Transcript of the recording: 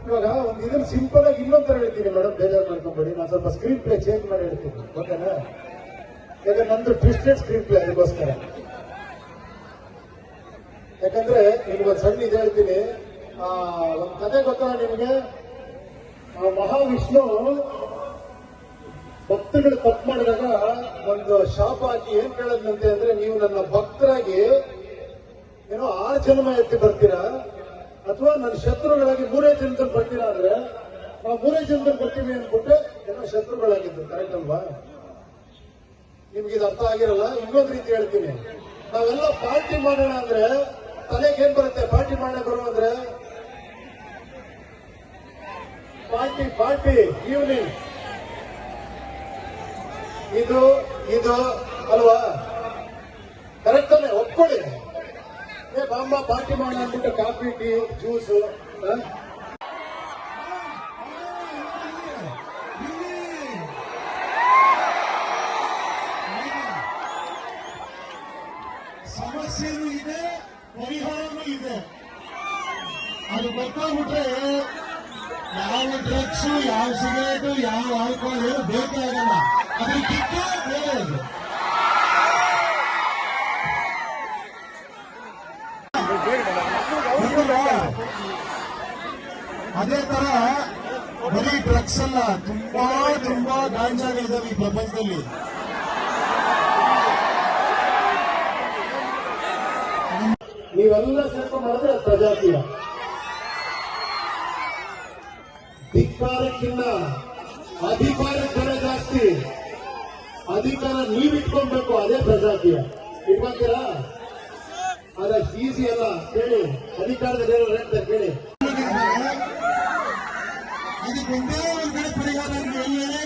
ಇವಾಗ ಒಂದು ಇದನ್ನ ಸಿಂಪಲ್ ಆಗಿ ಇನ್ನೊಂದ್ ತರ ಹೇಳ್ತೀನಿ ಮೇಡಮ್, ಬೇಜಾರು ಮಾಡ್ಕೊಂಬೇಡಿ. ನಾನು ಸ್ವಲ್ಪ ಸ್ಕ್ರೀನ್ ಪ್ಲೇ ಚೇಂಜ್ ಮಾಡಿ ಹೇಳ್ತೀನಿ, ಓಕೆನಾ? ಯಾಕಂದ್ರೆ ನಂದು ಟ್ವಿಸ್ಟೆಡ್ ಸ್ಕ್ರೀನ್ ಪ್ಲೇ, ಅದಕ್ಕೋಸ್ಕರ. ಯಾಕಂದ್ರೆ ನಿಮ್ಗೊಂದು ಸಣ್ಣ ಇದು ಹೇಳ್ತೀನಿ. ಒಂದು ಕತೆ ಗೊತ್ತಾ ನಿಮ್ಗೆ? ಮಹಾವಿಷ್ಣು ಭಕ್ತಗಳು ತಪ್ಪು ಮಾಡಿದಾಗ ಒಂದು ಶಾಪ ಹಾಕಿ ಏನ್ ಕೇಳದಂತೆ ಅಂದ್ರೆ, ನೀವು ನನ್ನ ಭಕ್ತರಾಗಿ ಏನೋ 6 ಜನ್ಮ ಎತ್ತಿ ಬರ್ತೀರಾ, ಅಥವಾ ನನ್ನ ಶತ್ರುಗಳಾಗಿ 3 ಜನ್ಮದಲ್ಲಿ ಬರ್ತೀರಾ ಅಂದ್ರೆ ನಾವು 3 ಜನ್ಮದಲ್ಲಿ ಬರ್ತೀವಿ ಅಂದ್ಬಿಟ್ಟು ಏನೋ ಶತ್ರುಗಳಾಗಿದ್ದು. ಕರೆಕ್ಟ್ ಅಲ್ವಾ? ನಿಮ್ಗೆ ಇದು ಅರ್ಥ ಆಗಿರಲ್ಲ. ಇನ್ನೊಂದು ರೀತಿ ಹೇಳ್ತೀನಿ. ನಾವೆಲ್ಲ ಪಾರ್ಟಿ ಮಾಡೋಣ ಅಂದ್ರೆ ತಲೆಗೆ ಏನ್ ಬರುತ್ತೆ? ಪಾರ್ಟಿ ಮಾಡೋಣ ಬರುವ ಅಂದ್ರೆ ಪಾರ್ಟಿ ಈವ್ನಿಂಗ್ ಇದು ಅಲ್ವಾ? ಕರೆಕ್ಟ್ ತಾನೆ? ಒಪ್ಕೊಳ್ಳಿ. ಬಾಂಬ ಪಾರ್ಟಿ ಮಾಡೋಣ ಅಂದ್ಬಿಟ್ಟು ಕಾಫಿ, ಟೀ, ಜ್ಯೂಸು. ಸಮಸ್ಯೆನೂ ಇದೆ, ಪರಿಹಾರನೂ ಇದೆ. ಅದು ಗೊತ್ತಾಗ್ಬಿಟ್ರೆ ಯಾವ ಡ್ರಗ್ಸ್, ಯಾವ ಸಿಗರೇಟ್, ಯಾವ ಆಲ್ಕೋಹಾಲ್ ಏನು ಬೇಕೇ ಆಗಲ್ಲ. ಅದ್ರ ಕಿಕ್ಕೇ ಬೇರೆ ಅದು. ಅದೇ ತರ ಬರೀ ಡ್ರಗ್ಸ್ ಅಲ್ಲ, ತುಂಬಾ ಗಾಂಜಾಗಳಿದಾವೆ ಈ ಪ್ರಪಂಚದಲ್ಲಿ. ನೀವೆಲ್ಲ ಸೇರ್ಕೊಂಡು ಮಾಡಿದ್ರೆ ಪ್ರಜಾಕೀಯ. ಧಿಕ್ಕಾರಕ್ಕಿಂತ ಅಧಿಕಾರಕ್ಕೆ ಬೆಲೆ ಜಾಸ್ತಿ. ಅಧಿಕಾರ ನೀವಿಟ್ಕೊಳ್ಬೇಕು, ಅದೇ ಪ್ರಜಾಕೀಯ. ಇಟ್ಕೊಂತೀರಾ? ಅದಷ್ಟು ಈಸಿ ಅಲ್ಲ. ಕೇಳಿ, ಅಧಿಕಾರದಲ್ಲಿ ಏನೋ ಹೇಳ್ತಾರೆ ಕೇಳಿ. ಅದಕ್ಕೆ ಒಂದೇ ಒಂದು ಕಡೆ ಪರಿಹಾರ ಎಲ್ಲಿ ಎಲ್ಲಿ